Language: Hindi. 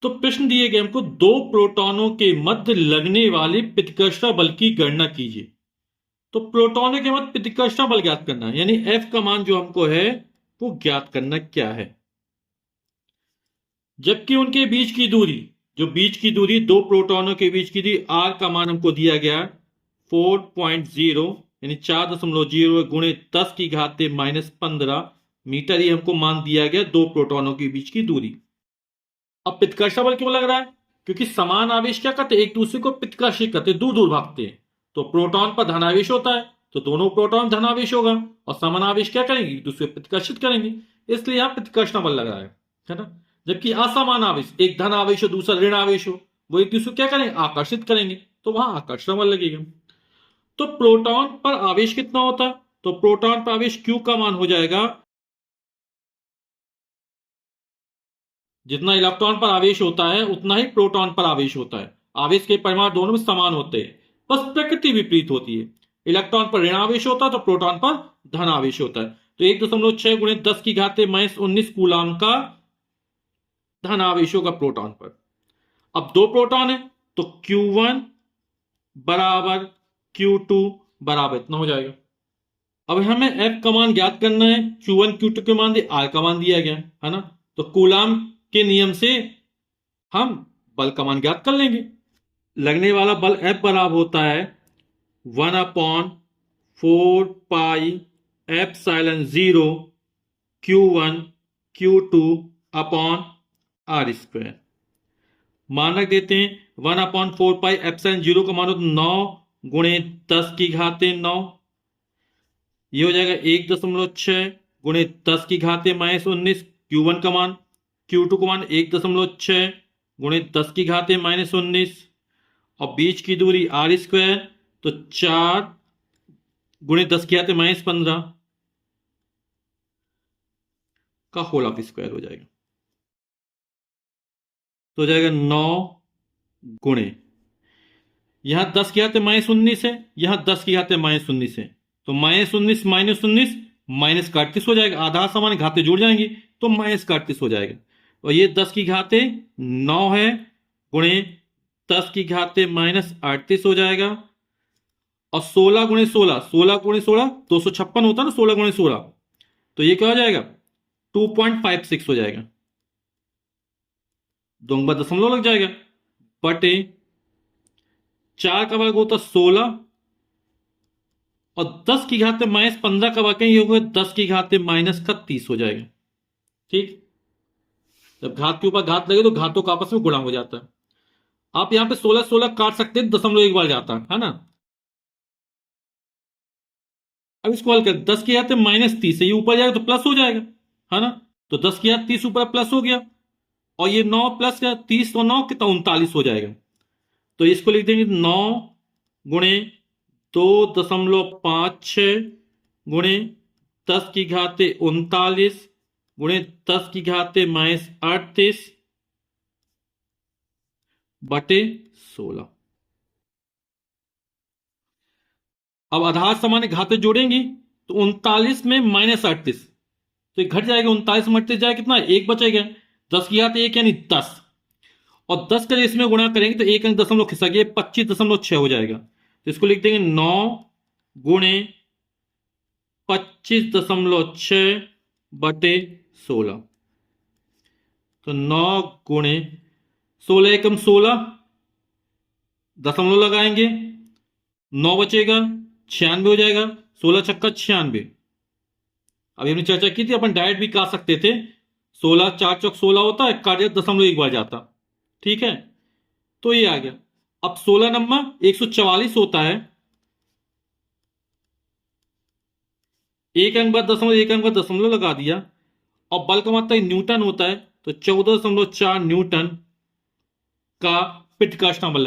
तो प्रश्न दिए गए हमको दो प्रोटॉनों के मध्य लगने वाले प्रतिकर्षण बल की गणना कीजिए। तो प्रोटॉनों के मध्य प्रतिकर्षण बल ज्ञात करना है, यानी F का मान जो हमको है वो ज्ञात करना क्या है। जबकि उनके बीच की दूरी, जो बीच की दूरी दो प्रोटॉनों के बीच की दूरी R का मान हमको दिया गया 4.0 यानी 4.0 गुणे 10 की घात -15 मीटर, ये हमको मान दिया गया दो प्रोटॉनों के बीच की दूरी। अब प्रतिकर्षण बल क्यों लग रहा है? क्योंकि समान आवेश क्या करते, एक दूसरे को प्रतिकर्षित करते, दूर दूर भागते हैं। तो प्रोटॉन पर धनावेश होता है तो दोनों प्रोटॉन धनावेश होगा, और समान आवेश क्या करेंगे, एक दूसरे को प्रतिकर्षित करेंगे, इसलिए यहां प्रतिकर्षण बल लग रहा है ना। जबकि असमान आवेश, एक धन आवेश हो दूसरा ऋण आवेश हो, वो एक दूसरे को क्या करेंगे, आकर्षित करेंगे, तो वहां आकर्षण बल लगेगा। तो प्रोटॉन पर आवेश कितना होता है, तो प्रोटॉन पर आवेश Q का मान हो जाएगा, जितना इलेक्ट्रॉन पर आवेश होता है उतना ही प्रोटॉन पर आवेश होता है। आवेश के परिमाण दोनों में समान होते हैं, बस प्रकृति विपरीत होती है। इलेक्ट्रॉन पर ऋण आवेश होता है तो प्रोटॉन पर धन आवेश होता है। तो 1.6 गुणे 10 की घात -19 कूलाम का धन आवेश होगा प्रोटॉन पर। अब दो प्रोटॉन है तो Q1 बराबर Q2 बराबर इतना हो जाएगा। अब हमें F का मान ज्ञात करना है, Q1 Q2 के मान दिए, R का मान दिया गया है ना। तो कूलाम के नियम से हम बल का मान ज्ञात कर लेंगे। लगने वाला बल F बराबर होता है 1/4πε0 Q1 Q2 अपॉन R²। मानक देते हैं 1/4πε0 का मान होता 9 गुणे 10 की घात 9, ये हो जाएगा 1.6 गुणे 10 की घात -19 Q1 का मान, Q2 का मान 1.6 गुणे 10 की घात -19, और बीच की दूरी R², तो 4 गुणे 10 की घात -15 का होल ऑफ स्क्वायर हो जाएगा। तो हो जाएगा 9 गुणे, यहां 10 की घात -19 है, यहां 10 की घात -19 है, तो -19 -19 -31 हो जाएगा। आधा समान घातें जुड़ जाएंगी तो -31 हो जाएगा। और ये 10 की घातें 9 है गुणे 10 की घातें -38 हो जाएगा। और 16 गुणे 16, 16 गुणे 16 256 होता है ना, 16 गुणे 16, तो ये क्या हो जाएगा 2.56 हो जाएगा, दो नंबर दशमलव लग जाएगा, बटे 4 का वर्ग होता 16, और 10 की घात -15 का वर्ग ये होगा 10 की घात -31 हो जाएगा। ठीक, जब घात के ऊपर घात लगे तो घातों का आपस में गुणा हो जाता है। आप यहां पे 16 16 काट सकते हैं, दशमलव एक बार जाता है ना। अब इसको हल कर, 10 की घात -30 है, ये ऊपर जाएगा तो प्लस हो जाएगा, है ना। तो 10 की घात 30 ऊपर प्लस हो गया, और ये 9 प्लस 30 और 9 कितना 39 हो जाएगा। तो इसको लिख देंगे 9 गुणे 2.56 गुणे 10 की घात 39 गुणे 10 की घात -38 बटे 16। अब आधार सामान्य घातें जोड़ेंगी तो 39 में -38, तो घट जाएगा, 39 में 38 जाएगा, कितना एक बचेगा, 10 की घात 1 यानी 10, और 10 का इसमें गुणा करेंगे तो एक अंक दशमलव खिसक गया 25.6 हो जाएगा। तो इसको लिख देंगे 9 गुणे 25.6 बटे 16। तो 9 गुणे 16 एकम 16, दशमलव लगाएंगे, 9 बचेगा, 96 हो जाएगा, 16 छक्का 96। अभी हमने चर्चा की थी अपन डायरेक्ट भी काट सकते थे, 16 4 चौक 16 होता है, काट दशमलव एक बार जाता, ठीक है। तो ये आ गया। अब 16 नंबर 144 होता है, एक अंक बाद दशमलव, एक अंक बाद दशमलव लगा दिया, और बल का मात्रा न्यूटन होता है, तो 14.4 न्यूटन का प्रतिकर्षण बल लगेगा।